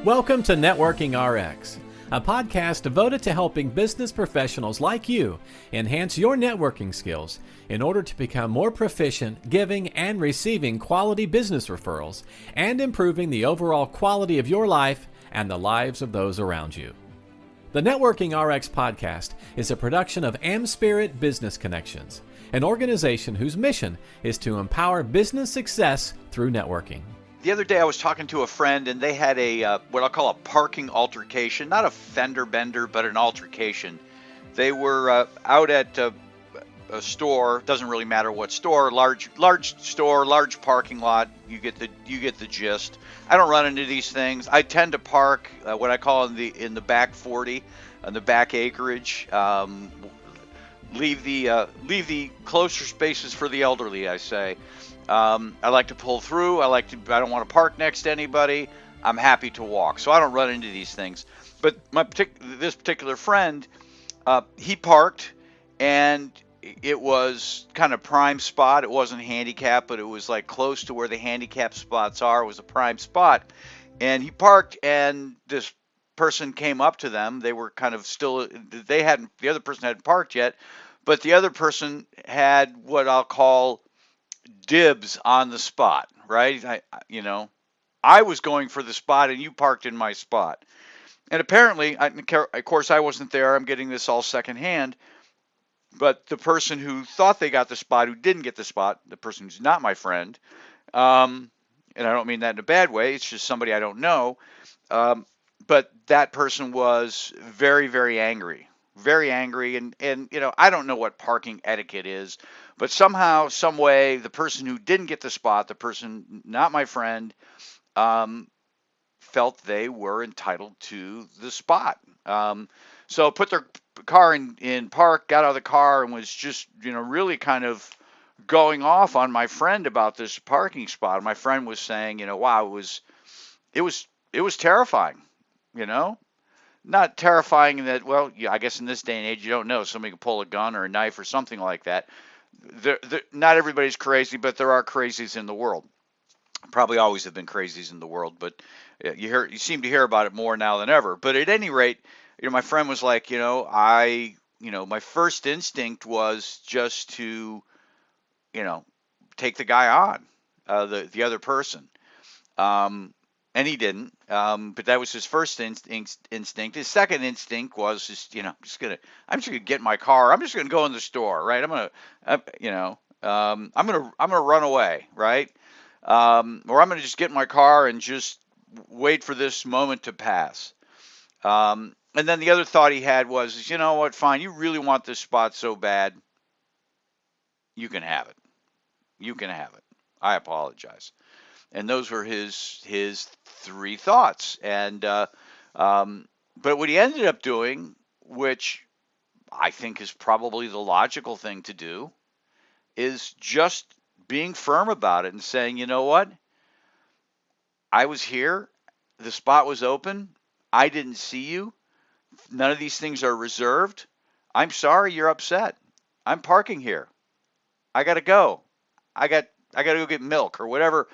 Welcome to Networking RX, a podcast devoted to helping business professionals like you enhance your networking skills in order to become more proficient giving and receiving quality business referrals and improving the overall quality of your life and the lives of those around you. The Networking RX podcast is a production of AmSpirit Business Connections, an organization whose mission is to empower business success through networking. The other day I was talking to a friend and they had a what I'll call a parking altercation, not a fender bender, but an altercation. They were out at a store, doesn't really matter what store, large store, large parking lot. You get the gist. I don't run into these things. I tend to park what I call in the back 40, on the back acreage. Leave the closer spaces for the elderly, I say. I like to pull through. I don't want to park next to anybody. I'm happy to walk. So I don't run into these things. But this particular friend, he parked, and it was kind of prime spot. It wasn't handicapped, but it was like close to where the handicap spots are. It was a prime spot. And he parked, and this person came up to them. They were kind of still, the other person hadn't parked yet, but the other person had what I'll call dibs on the spot, right? I was going for the spot and you parked in my spot. And apparently, of course, I wasn't there. I'm getting this all secondhand. But the person who thought they got the spot, who didn't get the spot, the person who's not my friend, and I don't mean that in a bad way, it's just somebody I don't know, but that person was very, very angry. Very angry, and I don't know what parking etiquette is, but somehow, some way, the person who didn't get the spot, the person not my friend, felt they were entitled to the spot. So put their car in park, got out of the car, and was just really kind of going off on my friend about this parking spot. My friend was saying, wow, it was terrifying, Not terrifying that, well, yeah, I guess in this day and age, you don't know. Somebody could pull a gun or a knife or something like that. Not everybody's crazy, but there are crazies in the world. Probably always have been crazies in the world, but you seem to hear about it more now than ever. But at any rate, my friend was like, my first instinct was just to, take the guy on, the other person. And he didn't, but that was his first instinct. His second instinct was just, I'm just gonna get in my car. I'm just gonna go in the store, right? I'm gonna run away, right? Or I'm gonna just get in my car and just wait for this moment to pass. And then the other thought he had was, you know what? Fine, you really want this spot so bad, you can have it. You can have it. I apologize. And those were his three thoughts. And but what he ended up doing, which I think is probably the logical thing to do, is just being firm about it and saying, you know what? I was here. The spot was open. I didn't see you. None of these things are reserved. I'm sorry you're upset. I'm parking here. I got to go. I got to go get milk or whatever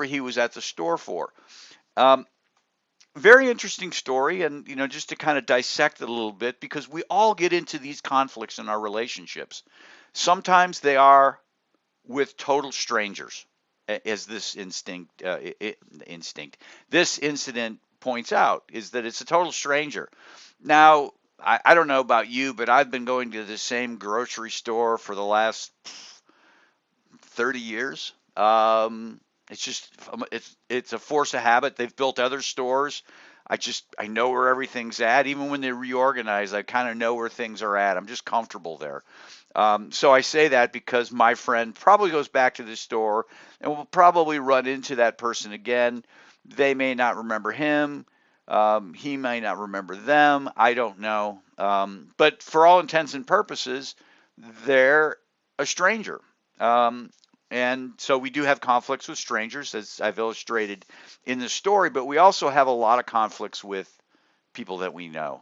he was at the store for. Very interesting story, and just to kind of dissect it a little bit, because we all get into these conflicts in our relationships. Sometimes they are with total strangers, as this this incident points out, is that it's a total stranger. Now, I don't know about you, but I've been going to the same grocery store for the last 30 years. It's a force of habit. They've built other stores. I know where everything's at. Even when they reorganize, I kind of know where things are at. I'm just comfortable there. So I say that because my friend probably goes back to the store and will probably run into that person again. They may not remember him. He may not remember them. I don't know. But for all intents and purposes, they're a stranger. And so we do have conflicts with strangers, as I've illustrated in the story, but we also have a lot of conflicts with people that we know,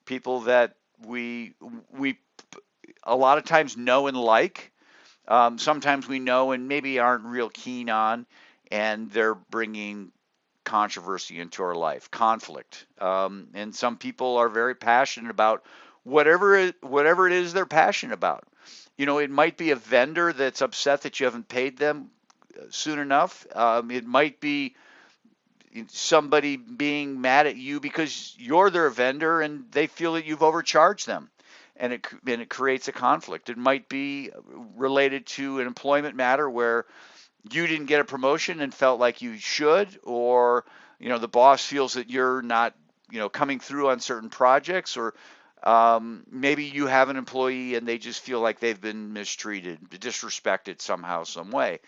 people that we a lot of times know and like. Sometimes we know and maybe aren't real keen on, and they're bringing controversy into our life, conflict. And some people are very passionate about whatever it is they're passionate about. It might be a vendor that's upset that you haven't paid them soon enough. It might be somebody being mad at you because you're their vendor and they feel that you've overcharged them, and it creates a conflict. It might be related to an employment matter where you didn't get a promotion and felt like you should, or the boss feels that you're not coming through on certain projects, or maybe you have an employee and they just feel like they've been mistreated, disrespected somehow, some way.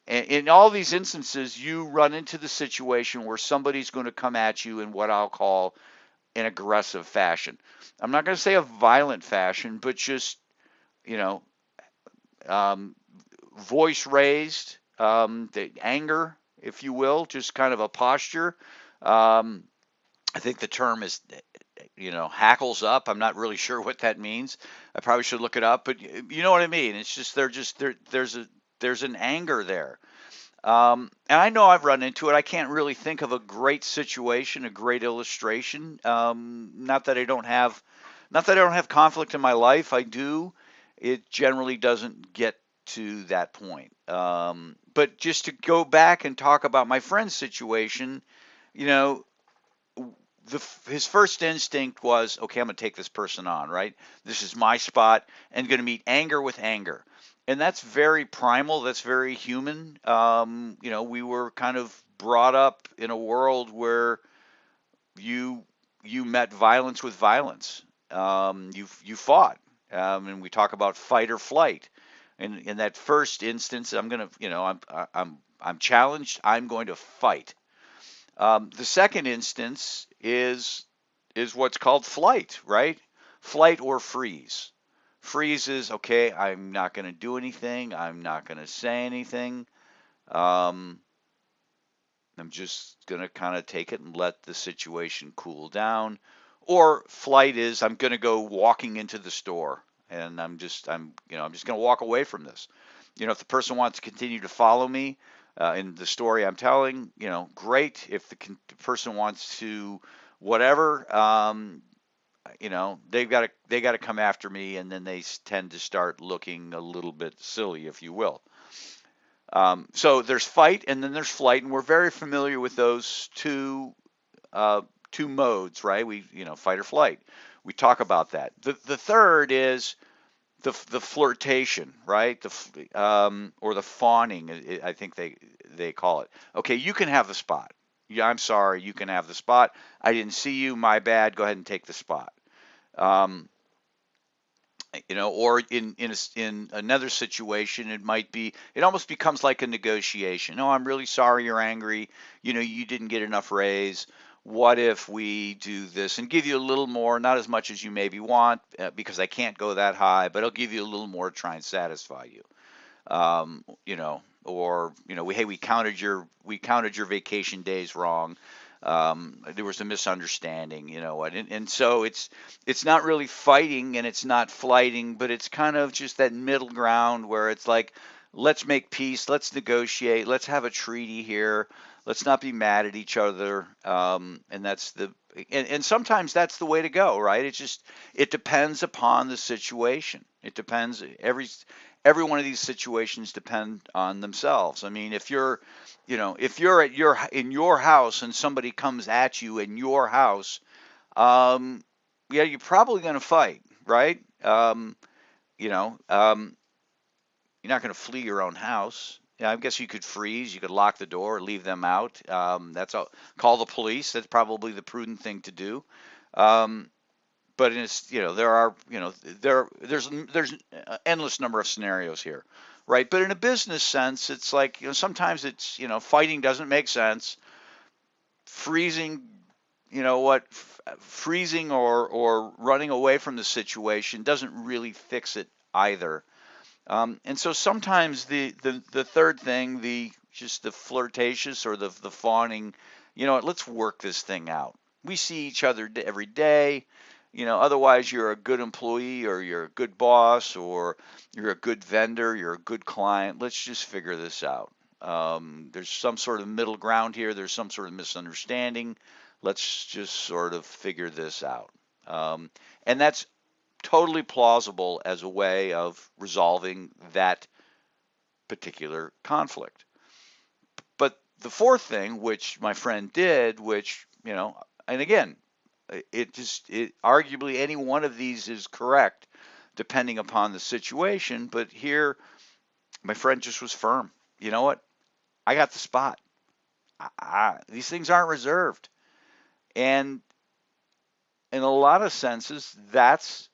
And in all these instances, you run into the situation where somebody's going to come at you in what I'll call an aggressive fashion. I'm not going to say a violent fashion, but just, you know, um, voice raised, the anger, if you will, just kind of a posture. Um, I think the term is, hackles up. I'm not really sure what that means. I probably should look it up, but you know what I mean. It's just there's an anger there. And I know I've run into it. I can't really think of a great situation, a great illustration. Not that I don't have conflict in my life. I do. It generally doesn't get to that point. But just to go back and talk about my friend's situation, you know, his first instinct was, okay, I'm going to take this person on, right? This is my spot, and going to meet anger with anger. And that's very primal. That's very human. We were kind of brought up in a world where you you met violence with violence. You fought, and we talk about fight or flight. And in that first instance, I'm gonna, I'm challenged. I'm going to fight. The second instance is what's called flight, right? Flight or freeze. Freeze is okay. I'm not going to do anything. I'm not going to say anything. Um, I'm just going to kind of take it and let the situation cool down. Or flight is I'm going to go walking into the store and I'm just going to walk away from this. If the person wants to continue to follow me in the story I'm telling, great. If the person wants to whatever, they got to come after me, and then they tend to start looking a little bit silly, if you will. So there's fight and then there's flight, and we're very familiar with those two modes, right? Fight or flight. We talk about that. The third is the flirtation, right? Or the fawning, I think they call it. Okay, you can have the spot. Yeah, I'm sorry, you can have the spot. I didn't see you, my bad. Go ahead and take the spot. Um, or in another situation, it almost becomes like a negotiation. Oh, I'm really sorry you're angry. You didn't get enough raise. What if we do this and give you a little more, not as much as you maybe want, because I can't go that high, but I'll give you a little more to try and satisfy you. Or we counted your vacation days wrong. There was a misunderstanding, what, and so it's not really fighting and it's not flighting, but it's kind of just that middle ground where it's like, let's make peace, let's negotiate, let's have a treaty here, let's not be mad at each other, and sometimes that's the way to go, right? It depends upon the situation. It depends. Every one of these situations depend on themselves. I mean, if you're in your house and somebody comes at you in your house, yeah, you're probably going to fight, right? You know, um, you're not going to flee your own house. Yeah, I guess you could freeze, you could lock the door, leave them out. That's all. Call the police. That's probably the prudent thing to do. Um, but there are, there's endless number of scenarios here, right? But in a business sense, it's like, sometimes it's, fighting doesn't make sense. Freezing, freezing or running away from the situation doesn't really fix it either. And so sometimes the third thing, just the flirtatious or the fawning, let's work this thing out. We see each other every day. Otherwise you're a good employee, or you're a good boss, or you're a good vendor, you're a good client. Let's just figure this out. There's some sort of middle ground here. There's some sort of misunderstanding. Let's just sort of figure this out. And that's totally plausible as a way of resolving that particular conflict. But the fourth thing, which my friend did, which, and again, it arguably any one of these is correct depending upon the situation. But here, my friend just was firm. You know what? I got the spot. These things aren't reserved. And in a lot of senses, that's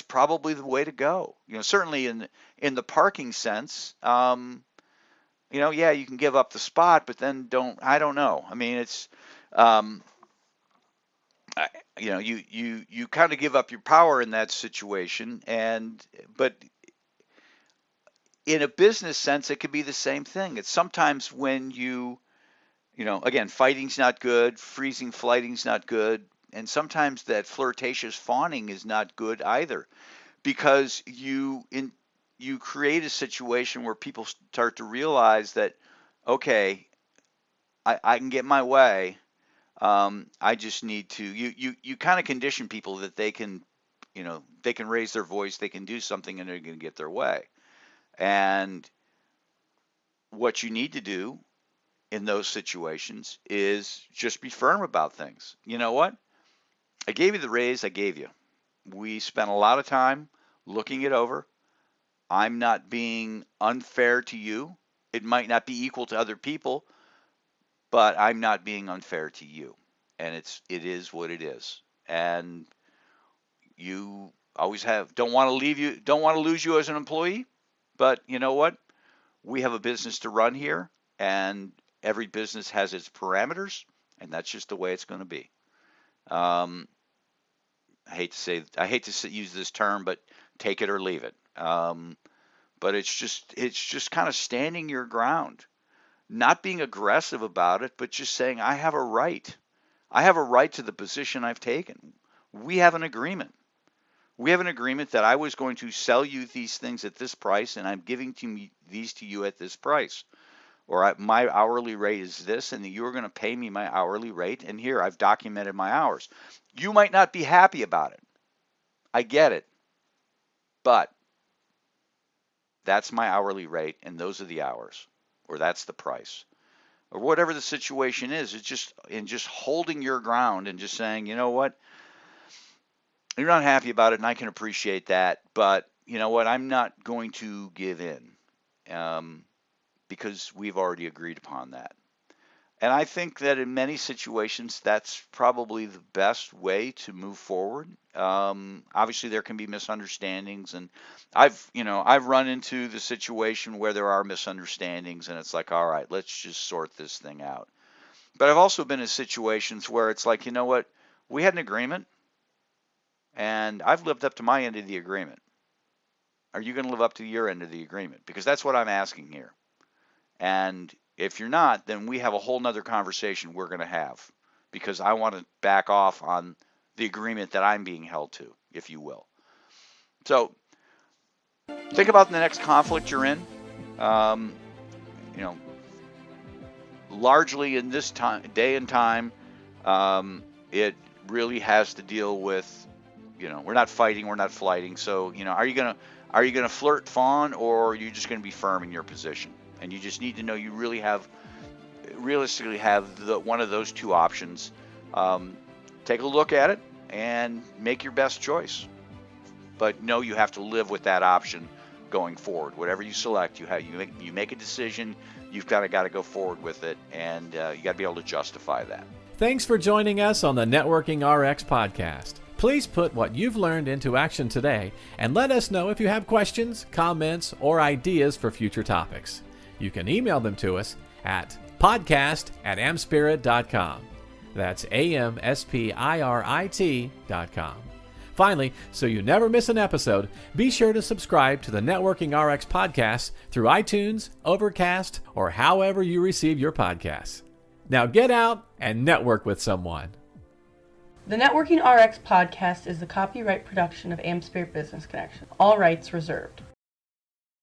probably the way to go. Certainly in the parking sense, yeah, you can give up the spot, but then I don't know. I mean, it's, you kind of give up your power in that situation, but in a business sense, it could be the same thing. It's sometimes when again, fighting's not good, freezing flighting's not good, and sometimes that flirtatious fawning is not good either, because you create a situation where people start to realize that, okay, I can get my way. I just need to. You kind of condition people that they can raise their voice, they can do something, and they're going to get their way. And what you need to do in those situations is just be firm about things. You know what? I gave you the raise I gave you. We spent a lot of time looking it over. I'm not being unfair to you. It might not be equal to other people, but I'm not being unfair to you. And it is what it is. And you always don't want to lose you as an employee, but you know what? We have a business to run here, and every business has its parameters, and that's just the way it's going to be. I hate to use this term, but take it or leave it. But it's just kind of standing your ground, not being aggressive about it, but just saying, I have a right. I have a right to the position I've taken. We have an agreement. We have an agreement that I was going to sell you these things at this price, and I'm giving these to you at this price. Or my hourly rate is this, and you're going to pay me my hourly rate. And here, I've documented my hours. You might not be happy about it. I get it. But that's my hourly rate, and those are the hours. Or that's the price. Or whatever the situation is, it's just holding your ground and just saying, you know what? You're not happy about it, and I can appreciate that. But you know what? I'm not going to give in. Because we've already agreed upon that. And I think that in many situations, that's probably the best way to move forward. Obviously, there can be misunderstandings, and I've run into the situation where there are misunderstandings, and it's like, all right, let's just sort this thing out. But I've also been in situations where it's like, you know what, we had an agreement, and I've lived up to my end of the agreement. Are you going to live up to your end of the agreement? Because that's what I'm asking here. And if you're not, then we have a whole nother conversation we're going to have, because I want to back off on the agreement that I'm being held to, if you will. So think about the next conflict you're in. Largely in this day and time, it really has to deal with, we're not fighting, we're not flighting. So, are you going to flirt, fawn, or are you just going to be firm in your position? And you just need to know you realistically have one of those two options. Take a look at it and make your best choice. But know you have to live with that option going forward. Whatever you select, you make a decision. You've got to go forward with it, and you got to be able to justify that. Thanks for joining us on the Networking RX podcast. Please put what you've learned into action today, and let us know if you have questions, comments, or ideas for future topics. You can email them to us at podcast@amspirit.com. That's AmSpirit.com. Finally, so you never miss an episode, be sure to subscribe to the Networking RX podcast through iTunes, Overcast, or however you receive your podcasts. Now get out and network with someone. The Networking RX podcast is the copyright production of AmSpirit Business Connection. All rights reserved.